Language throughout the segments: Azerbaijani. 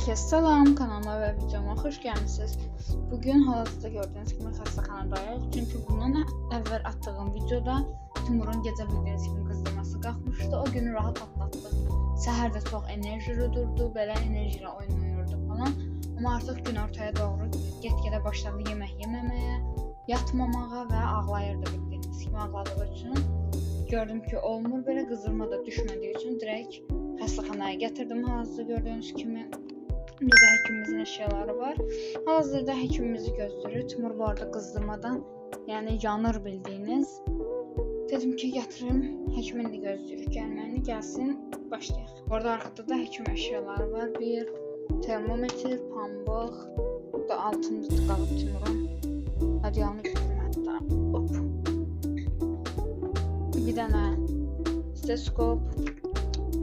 Herkese selam, kanalıma ve videoma hoş gelmişsiniz. Bugün hal-hazırda gördüğünüz gibi xəstəxanadayıq. Çünki bundan əvvəl attığım videoda Timurun gecə bildiyiniz kimi qızdırması qalxmışdı. O günü rahat atlatdı. Səhər də çox enerjili durdu, belə enerji ilə oyun oynayırdı falan. Amma artıq gün ortaya doğru get-gedə başladı yemək yeməməyə, yatmamağa və ağlayırdı bildiyiniz kimi ağladığı üçün. Gördüm ki olmur, belə qızdırma da düşmədiyi üçün direkt xəstəxanaya gətirdim hal-hazırda gördüyünüz kimi. Burada da həkimimizin əşyaları var. Hal-hazırda həkimimizi gözləyir. Timur bu arada qızdırmadan, yəni yanır bildiyiniz. Dedim ki gətirim, həkimin də gözləyir gəlməyini, gəlsin, başlayaq. Bu arada arxada da həkim əşyaları var. Bir termometr, pambıq, burada altında tıqalıb Timurun. Adiyalını götürüm hətta. Hop. Bir dənə stetoskop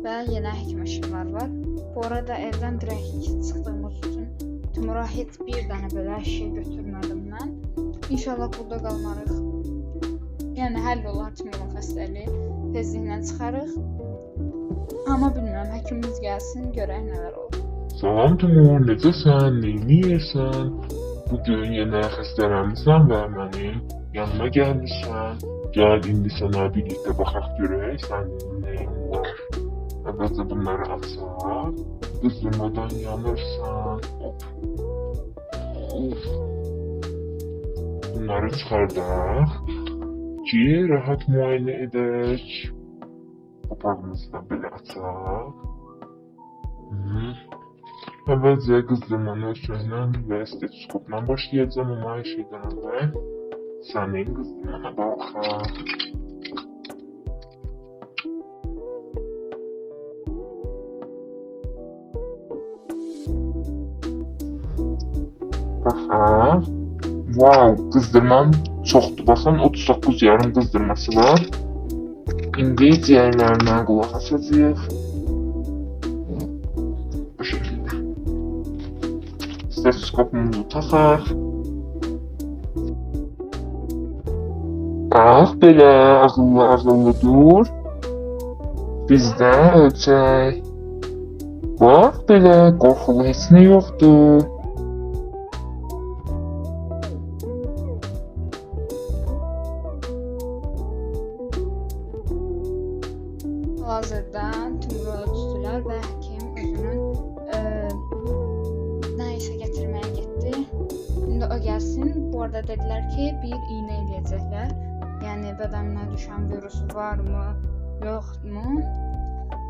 və yenə həkim əşyaları var. Bu arada evdən direkt çıxdığımız üçün Timura heç bir dənə belə şey götürmədim mən. İnşallah burada qalmarıq. Yəni həll olar Timurun xəstəliyi. Tezliklə çıxarıq. Amma bilmirəm, həkimimiz gəlsin, görək nələr olur. Salam Timur, necəsən? Neyniyirsən? Bugün yenə xəstələnmisən və mənim yanıma gəlmişsən. Gəl indi sənə birlikdə baxaq görək sənin nəyin var. Əvvəlcə bunları açaq. Qızdırmadan yanırsan. Hop. Bunları çıxardaq ki, rahat müayinə edək. Qapağımızı da belə açaq. Əvvəlcə qızdırmanı ölçməklə və stetoskopla başlayacağım, amma hər şeydən əvvəl sənin qızdırmana baxaq. Baxaq. Wow, qızdırman çoxdur. Baxın, 39 yarım qızdırması var. İndi ciyərlərinə qulaq asacağıq. Bu şəkildə. Stetoskopumuzu taxaq. Bax, belə ağıllı dur. Biz də ölçək. Bax, belə qorxulu heç nə yoxdur. Hal-hazırda Timuru ölçdülər və həkim özünün nə isə gətirməyə getdi. İndi o gəlsin. Bu arada dedilər ki, bir iynə eləyəcəklər. Yəni bədəninə düşən virusu varmı, yoxmu?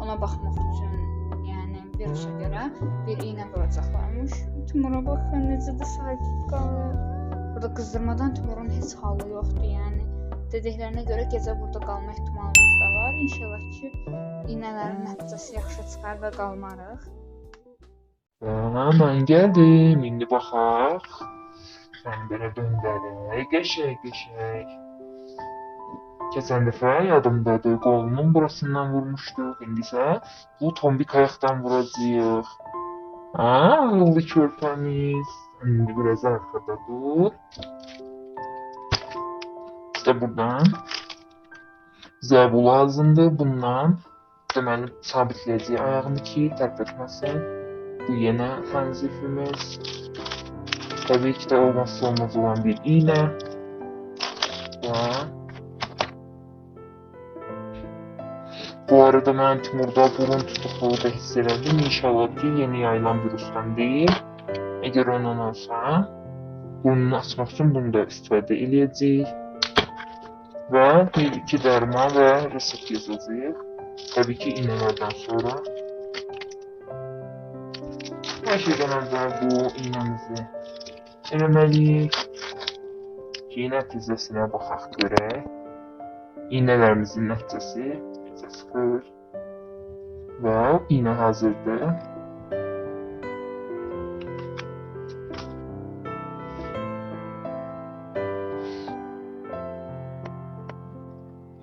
Ona baxmaq üçün, yəni virusa görə bir iynə vuracaqlarmış. Timura baxın, necə də sakit qalır. Burada qızdırmadan Timurun heç halı yoxdur, yəni. Dediklərinə görə gecə burada qalma ehtimalımız da var. İnşallah ki, iynələrin nəticəsi yaxşı çıxar və qalmarıq. Mən gəldim, indi baxaq. Sən belə döndərək, qəşəng. Keçən dəfə yadımdadır, qolunun burasından vurmuşduq. İndi isə bu tombik ayaqdan vuracağıq. Ağıllı körpəmiz. İndi biraz arxada dur. İşte buradan bizə bu lazımdır. Bundan deməli sabitləyəcəyik ayağını ki, tərpətməsin. Bu yenə fəncifimiz. Təbii ki də olmazsa olmaz olan bir iynə. Bu arada mən Timurda burun tutuqluğu da hiss elədim. İnşallah ki, yeni yayılan virusdan deyil. Əgər ondan olsa, burnunu açmaq üçün bunu da istifadə eləyəcəyik. Və bir-iki dərman və resept yazacağıq. Təbii ki, iynələrdən sonra. Hər şeydən əvvəl bu iynəmizi eləməliyik ki, nəticəsinə baxaq görək. İynələrimizin nəticəsi necə çıxır və iynə hazırdır.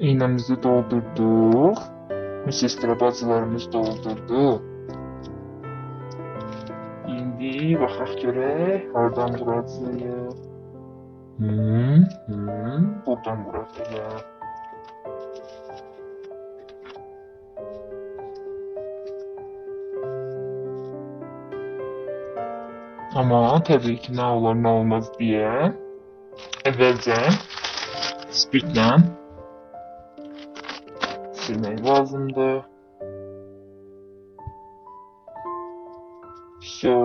İynəmizi doldurduq. Müsestra bacılarımız doldurdu. İndi baxaq görək, hardan vuracağıq. Buradan vuracağıq. Ama təbii ki, nə olar, nə olmaz deyə əvvəlcə spirtlə silmək lazımdır. Все.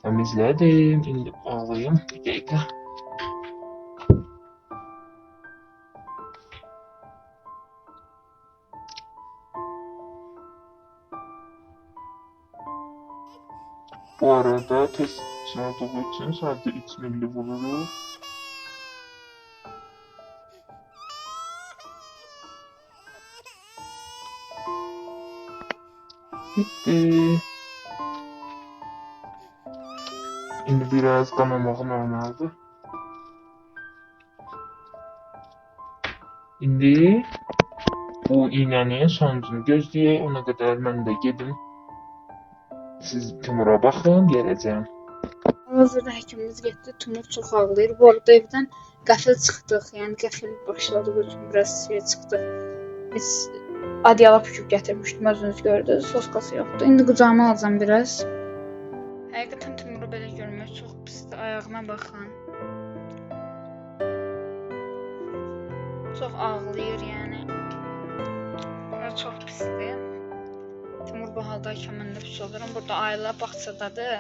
Təmizlədim. İndi bağlayım. Bir dəqiqə. Bu arada test için olduğu için sadece 3 milli vururuz. Bitti. Şimdi biraz qanamağı normaldir. İndi bu iğnenin sonucunu gözləyək. Ona qədər mən də gedim. Siz Timura baxın, gələcəm. Hazırda həkimimiz getdi. Timur çox ağlayır. Bu arada evdən qəfil çıxdıq. Yəni qəfil başladı bütün biraz suya çıxdıq. Biz adyala püküb gətirmişdim, özünüz gördünüz. Soskası yoxdur. İndi qucağıma alacağım biraz. Həqiqətən Timuru belə görmək çox pisdir. Ayağına baxın. Çox ağlayır yəni. Və çox pisdir. Timur bu haldaykən mən də pis olurum. Burada Ayla bağçadadır.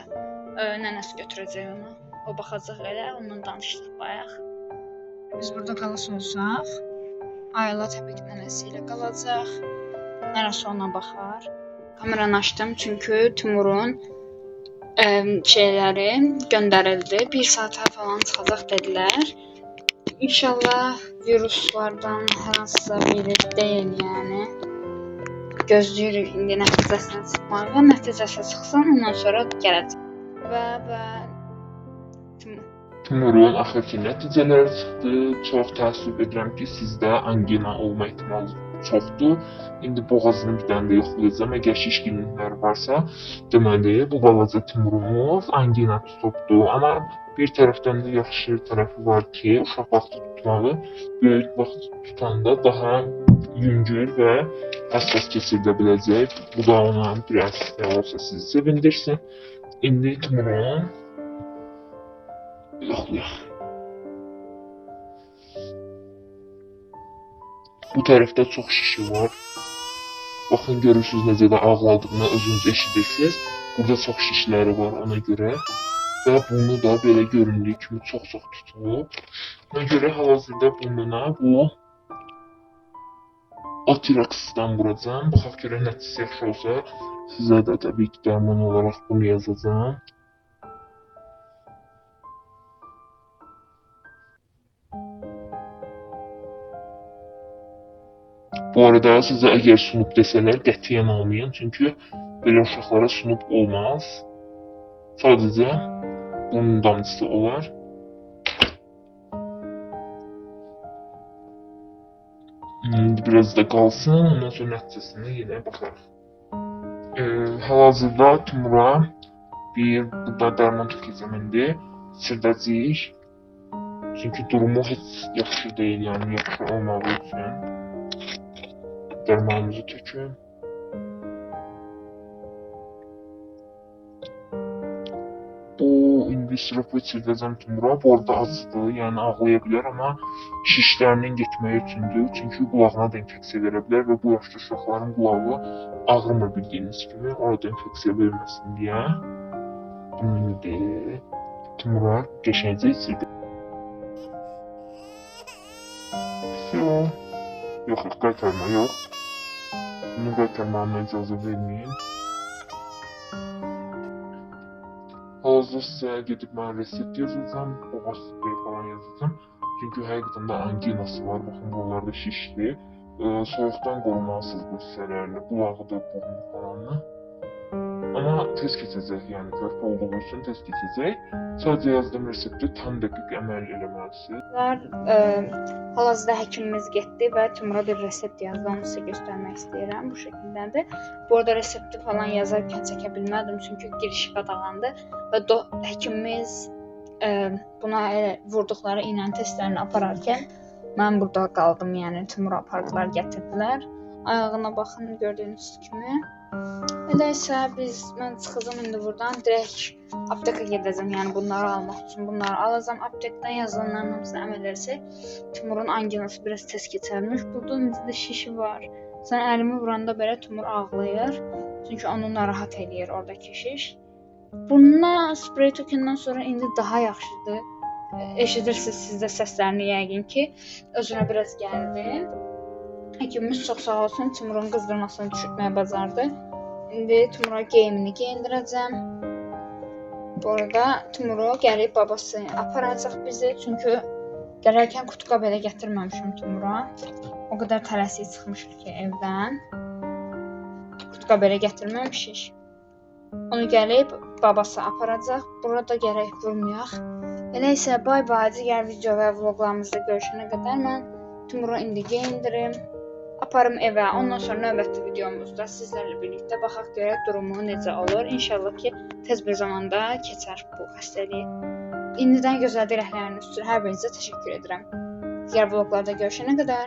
Nənəsi götürəcək onu. O baxacaq elə, onunla danışdıq bayaq. Biz burada qalış olsaq, Ayla təbii ki nənəsi ilə qalacaq. Nənəsi ona baxar. Kameranı açdım çünki Timurun şeyləri göndərildi. 1 saata falan çıxacaq dedilər. İnşallah viruslardan hər hansısa biri deyil yəni. Gözləyirik indi nəticəsini çıxmağı. Nəticəsi çıxsın, ondan sonra gələcək. Və Timurun axırki nəticələri çıxdı. Çox təəssüf edirəm ki, sizdə angina olma ehtimalı çoxdur. İndi boğazını bir dənə də yoxlayacağım. Əgər şişkinliklər varsa, deməli bu balaca Timurumuz angina tutubdur. Amma bir tərəfdən də yaxşı tərəfi var ki, uşaq vaxtı tutmağı böyük vaxt tutanda daha yüngül və həssas keçirilə biləcək. Bu da ona biraz olsa sizi sevindirsin. İndi Timurun yoxlayaq. Bu tərəfdə çox şişi var. Baxın, görürsünüz necə də ağladığını özünüz eşidirsiniz. Burada çox şişləri var ona görə. Və bunu da belə göründüyü kimi çox-çox tutulub. Ona görə hal-hazırda burnuna bu Atiroxdan vuracağım. Baxaq görək nəticəsi yaxşı olsa, sizə də təbii ki dərman olaraq bunu yazacağım. Bu arada sizə əgər sunub desələr qətiyyən almayın, çünki belə uşaqlara sunub olmaz. Sadəcə bunun damcısı olar. Biraz da qalsın, ondan sonra nəticəsinə yenə baxarıq. Hal-hazırda Timura burada dərman tökəcəm indi. İçirdəcəyik. Çünki durumu heç yaxşı deyil, yəni yaxşı olmağı üçün. Dərmanımızı tökün. Bu indi siropu içirdəcəm Timura. Bu arada acıdır, yəni ağlaya bilər, amma şişlərinin getməyi üçündür. Çünki qulağına da infeksiya verə bilər və bu yaşda uşaqların qulağı ağrımır bildiyiniz kimi. Orada infeksiya verməsin deyə. Bunu indi Timura qəşəngcə içirdim. Yox, qaytarma yox. Bunu qaytarmağına icazə verməyin. Hal-hazırda sizə gedib mən resept yazacağım, boğaz spreyi falan yazacağım. Çünki həqiqətən də anginası var, baxın buralarda şişdir. Soyuqdan qorumalısınız bu hissələrini, qulağıdır, burnu falanı. Amma tez keçəcək, yəni körpə olduğu üçün tez keçəcək. Sadəcə yazdığım resepti tam dəqiq əməl eləməlisiniz. Hal-hazırda həkimimiz getdi və Timura bir resept yazdı, onu sizə göstərmək istəyirəm. Bu şəkildədir. Bu arada resepti falan yazarkən çəkə bilmədim, çünki girişi qadağandı və həkimimiz buna vurduqları iğnə testlərini apararkən mən burada qaldım, yəni Timura apardılar, gətirdilər. Ayağına baxın, gördüyünüz kimi Elə isə mən çıxacağam indi buradan, direkt apteka gedəcəm, yəni bunları almaq üçün. Bunları alacağım, aptekdən yazılanların hamısına əməl etsək, Timurun anginası biraz tez keçərmiş. Burada necə də şişi var. Sən əlimi vuranda belə Timur ağlayır, çünki onu narahat eləyir oradakı şiş. Bununla sprey tökəndən sonra indi daha yaxşıdır. Eşidirsiniz siz də səslərini yəqin ki, özünə biraz gəldi. Həkimimiz çox sağ olsun, Timurun qızdırmasını düşürtməyə bacardı. İndi Timura geyimini geyindirəcəm. Bu arada Timuru gəlib babası aparacaq bizi, çünki gələrkən qutuqa belə gətirməmişim Timura. O qədər tələsik çıxmışıq ki evdən. Qutuqa belə gətirməmişik. Onu gəlib babası aparacaq. Burada gərək vurmayaq. Elə isə bay bay, digər video və vloqlarımızda görüşənə qədər mən Timuru indi geyindirim, aparım evə. Ondan sonra növbəti videomuzda sizlərlə birlikdə baxaq görək durumu necə olur. İnşallah ki, tez bir zamanda keçər bu xəstəlik. İndidən gözəl diləkləriniz üçün hər birinizə təşəkkür edirəm. Digər vloqlarda görüşənə qədər